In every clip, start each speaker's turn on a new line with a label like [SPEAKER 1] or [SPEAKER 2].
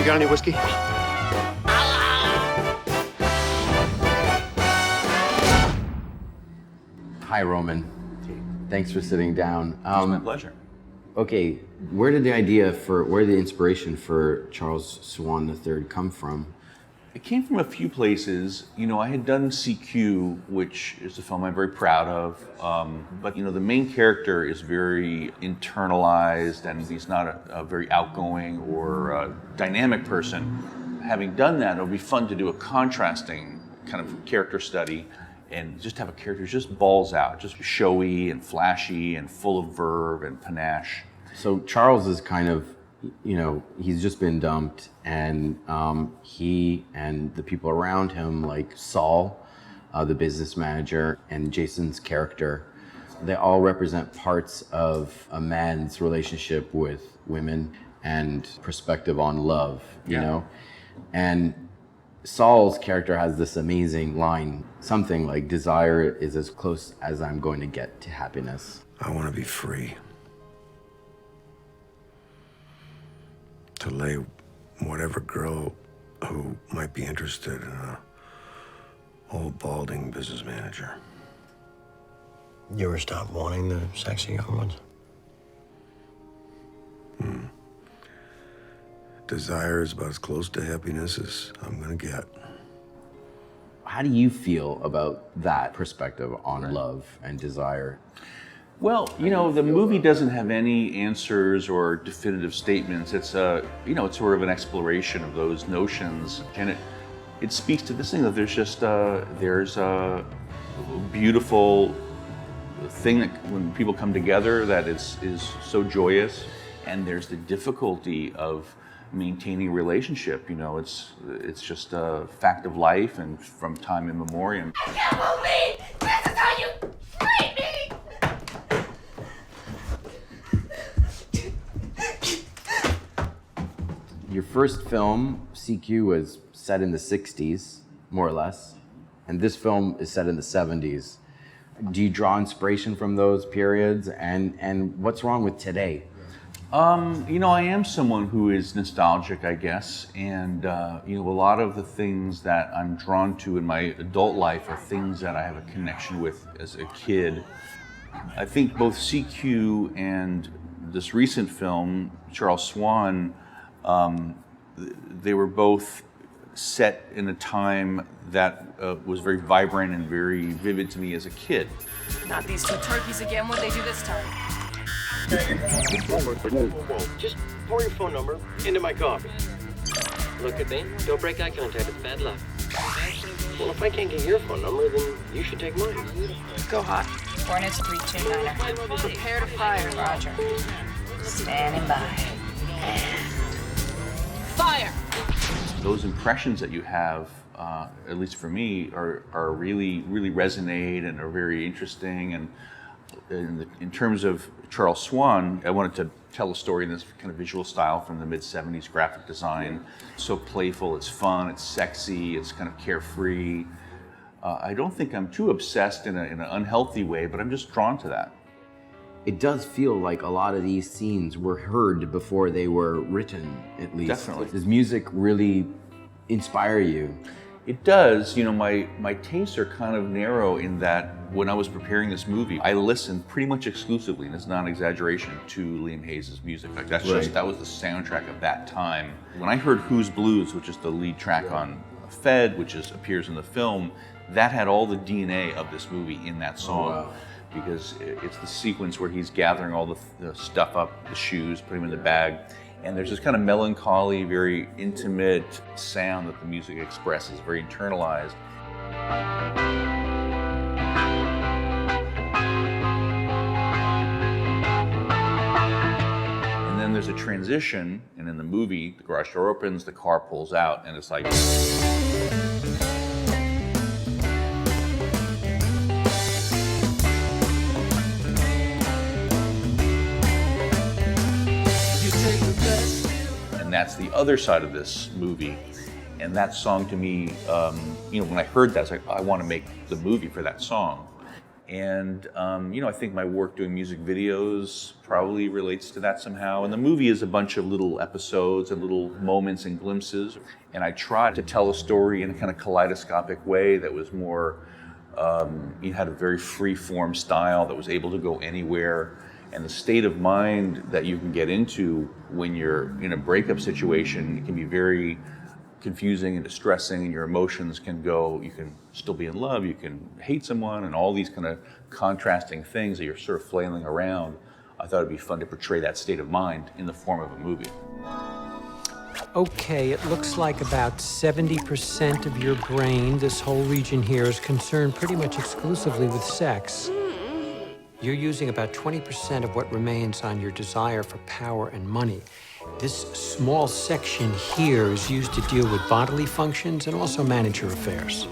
[SPEAKER 1] You got any whiskey?
[SPEAKER 2] Hi, Roman. Thanks for sitting down.
[SPEAKER 3] It's my pleasure.
[SPEAKER 2] Okay, where did the inspiration for Charles Swan III come from?
[SPEAKER 3] It came from a few places. You know, I had done CQ, which is a film I'm very proud of. But, you know, the main character is very internalized and he's not a very outgoing or dynamic person. Having done that, it would be fun to do a contrasting kind of character study and just have a character who just balls out, just showy and flashy and full of verve and panache.
[SPEAKER 2] So Charles is kind of, you know, he's just been dumped, and he and the people around him, like Saul, the business manager, and Jason's character, they all represent parts of a man's relationship with women and perspective on love, you know? And Saul's character has this amazing line, something like, desire is as close as I'm going to get to happiness.
[SPEAKER 4] I want to be free. To lay whatever girl who might be interested in a old balding business manager.
[SPEAKER 1] You ever stop wanting the sexy young ones?
[SPEAKER 4] Desire is about as close to happiness as I'm gonna get.
[SPEAKER 2] How do you feel about that perspective on love and desire?
[SPEAKER 3] Well, you know, the movie doesn't have any answers or definitive statements. It's it's sort of an exploration of those notions, and it speaks to this thing that there's a beautiful thing that when people come together that is so joyous, and there's the difficulty of maintaining a relationship. You know, it's just a fact of life, and from time immemorial.
[SPEAKER 5] I can't believe this is how you treat me!
[SPEAKER 2] Your first film, CQ, was set in the 60s, more or less, and this film is set in the 70s. Do you draw inspiration from those periods, and what's wrong with today?
[SPEAKER 3] You know, I am someone who is nostalgic, I guess, and you know, a lot of the things that I'm drawn to in my adult life are things that I have a connection with as a kid. I think both CQ and this recent film, Charles Swan, they were both set in a time that was very vibrant and very vivid to me as a kid.
[SPEAKER 6] Not these two turkeys again. What'd they do this time?
[SPEAKER 1] Just pour your phone number into my coffee.
[SPEAKER 7] Look at me. Don't break eye contact. It's bad luck.
[SPEAKER 1] Well, if I can't get your phone number, then you should take mine.
[SPEAKER 6] Go hot. Hornets 329er. Prepare to fire, Roger. Standing by. Fire!
[SPEAKER 3] Those impressions that you have, at least for me, are really resonate and are very interesting. And in terms of Charles Swan, I wanted to tell a story in this kind of visual style from the mid-70s graphic design. So playful, it's fun, it's sexy, it's kind of carefree. I don't think I'm too obsessed in an unhealthy way, but I'm just drawn to that.
[SPEAKER 2] It does feel like a lot of these scenes were heard before they were written, at least.
[SPEAKER 3] Definitely.
[SPEAKER 2] Does music really inspire you?
[SPEAKER 3] It does. You know, my tastes are kind of narrow in that when I was preparing this movie, I listened pretty much exclusively, and it's not an exaggeration, to Liam Hayes' music. Like that was the soundtrack of that time. When I heard Who's Blues, which is the lead track on Fed, which appears in the film, that had all the DNA of this movie in that song.
[SPEAKER 2] Oh, wow.
[SPEAKER 3] Because it's the sequence where he's gathering all the stuff up, the shoes, putting them in the bag, and there's this kind of melancholy, very intimate sound that the music expresses, very internalized. And then there's a transition, and in the movie, the garage door opens, the car pulls out, and it's like... And that's the other side of this movie. And that song to me, when I heard that, I was like, I want to make the movie for that song. And I think my work doing music videos probably relates to that somehow. And the movie is a bunch of little episodes and little moments and glimpses. And I tried to tell a story in a kind of kaleidoscopic way that was more, had a very free form style that was able to go anywhere. And the state of mind that you can get into when you're in a breakup situation can be very confusing and distressing, and your emotions can go, you can still be in love, you can hate someone, and all these kind of contrasting things that you're sort of flailing around. I thought it'd be fun to portray that state of mind in the form of a movie.
[SPEAKER 8] Okay, it looks like about 70% of your brain, this whole region here, is concerned pretty much exclusively with sex. You're using about 20% of what remains on your desire for power and money. This small section here is used to deal with bodily functions and also manage your affairs.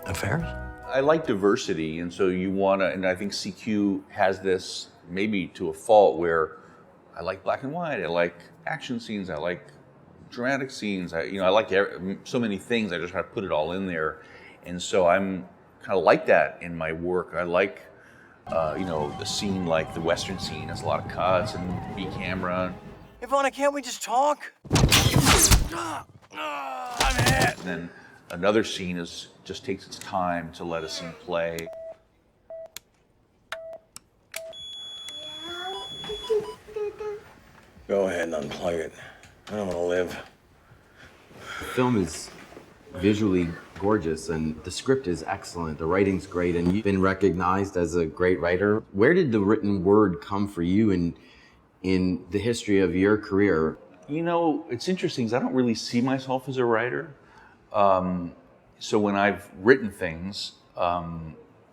[SPEAKER 1] Affairs?
[SPEAKER 3] I like diversity, and so and I think CQ has this maybe to a fault where I like black and white, I like action scenes, I like dramatic scenes, I like so many things, I just try to put it all in there. And so I'm kind of like that in my work. I like, the scene like the Western scene has a lot of cuts and B camera.
[SPEAKER 1] Ivana, can't we just talk? I'm hit.
[SPEAKER 3] And then another scene just takes its time to let a scene play.
[SPEAKER 1] Go ahead and unplug it. I don't want to live.
[SPEAKER 2] The film is visually gorgeous, and the script is excellent. The writing's great, and you've been recognized as a great writer. Where did the written word come for you in the history of your career?
[SPEAKER 3] It's interesting because I don't really see myself as a writer. So when I've written things,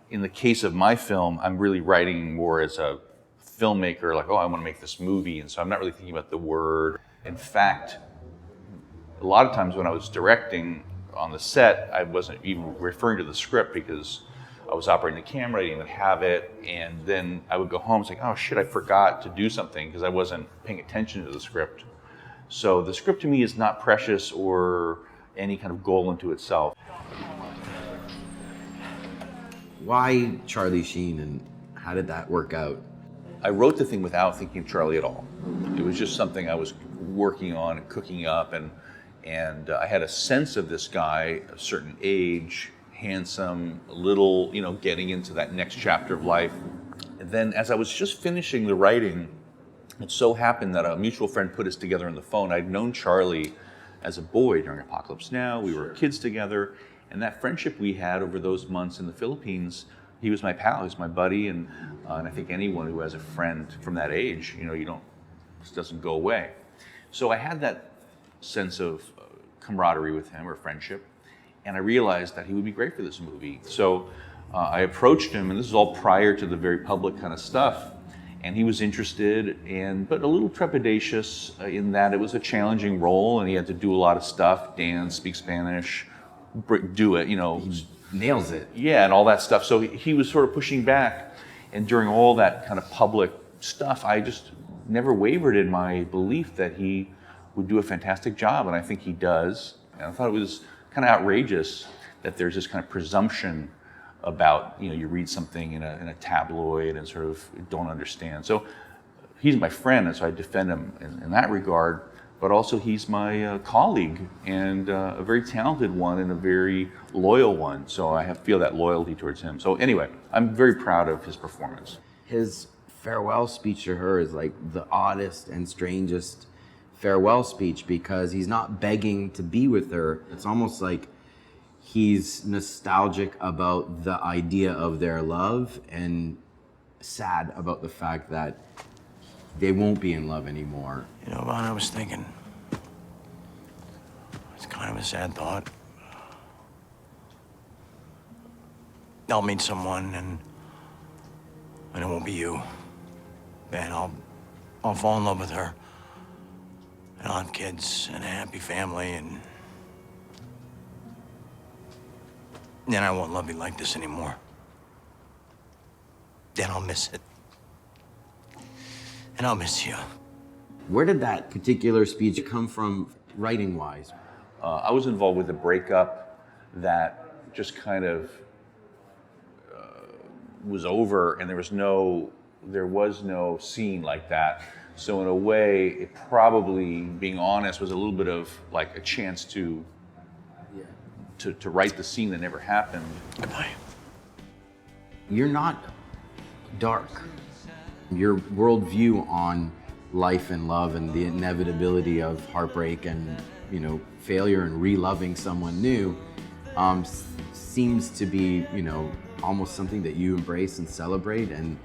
[SPEAKER 3] in the case of my film, I'm really writing more as a filmmaker, like, I want to make this movie, and so I'm not really thinking about the word. In fact, a lot of times when I was directing on the set, I wasn't even referring to the script because I was operating the camera, I didn't even have it, and then I would go home, it's like, oh shit, I forgot to do something because I wasn't paying attention to the script. So the script to me is not precious or any kind of goal into itself.
[SPEAKER 2] Why Charlie Sheen, and how did that work out?
[SPEAKER 3] I wrote the thing without thinking of Charlie at all. It was just something I was working on and cooking up, and I had a sense of this guy, a certain age, handsome, a little, getting into that next chapter of life. And then as I was just finishing the writing, it so happened that a mutual friend put us together on the phone. I'd known Charlie as a boy during Apocalypse Now. We were kids together, and that friendship we had over those months in the Philippines, he was my pal, he was my buddy, and I think anyone who has a friend from that age, it doesn't go away. So I had that sense of camaraderie with him, or friendship, and I realized that he would be great for this movie. So I approached him, and this is all prior to the very public kind of stuff, and he was interested, but a little trepidatious in that it was a challenging role, and he had to do a lot of stuff, dance, speak Spanish, do it,
[SPEAKER 2] He nails it.
[SPEAKER 3] Yeah, and all that stuff. So he was sort of pushing back, and during all that kind of public stuff, I just never wavered in my belief that he would do a fantastic job, and I think he does. And I thought it was kind of outrageous that there's this kind of presumption about, you read something in a tabloid and sort of don't understand. So he's my friend, and so I defend him in that regard, but also he's my colleague, and a very talented one and a very loyal one. So I feel that loyalty towards him. So anyway, I'm very proud of his performance.
[SPEAKER 2] His farewell speech to her is like the oddest and strangest farewell speech, because he's not begging to be with her. It's almost like he's nostalgic about the idea of their love and sad about the fact that they won't be in love anymore.
[SPEAKER 1] Vaughn, I was thinking, it's kind of a sad thought. I'll meet someone, and it won't be you. And I'll fall in love with her. And I'll have kids and a happy family, and then I won't love you like this anymore. Then I'll miss it. And I'll miss you.
[SPEAKER 2] Where did that particular speech come from, writing-wise?
[SPEAKER 3] I was involved with a breakup that just kind of was over, and there was no scene like that. So in a way, it probably, being honest, was a little bit of like a chance to write the scene that never happened.
[SPEAKER 1] Goodbye.
[SPEAKER 2] You're not dark. Your worldview on life and love and the inevitability of heartbreak and, you know, failure and re-loving someone new seems to be, you know, almost something that you embrace and celebrate, and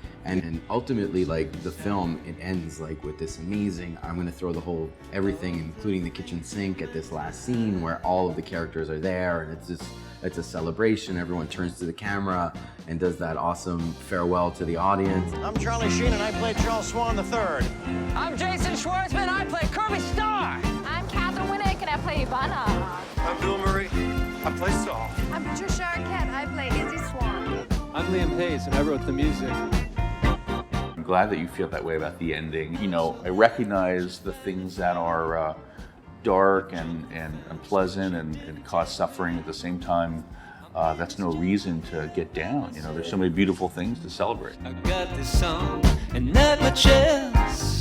[SPEAKER 2] ultimately, like, the film, it ends like with this amazing, I'm gonna throw everything, including the kitchen sink, at this last scene where all of the characters are there, and it's a celebration. Everyone turns to the camera and does that awesome farewell to the audience.
[SPEAKER 9] I'm Charlie Sheen, and I play Charles Swan III.
[SPEAKER 10] I'm Jason Schwartzman, I play Kirby Starr.
[SPEAKER 5] I'm Catherine Winnick, and I play Ivana.
[SPEAKER 11] I'm Bill Murray, I play Saul.
[SPEAKER 5] I'm Patricia Arquette, I play Izzy Swan.
[SPEAKER 12] I'm Liam Hayes, and I wrote the music.
[SPEAKER 3] I'm glad that you feel that way about the ending. You know, I recognize the things that are dark and unpleasant and cause suffering at the same time. That's no reason to get down. You know, there's so many beautiful things to celebrate.
[SPEAKER 10] I got this song and not much else.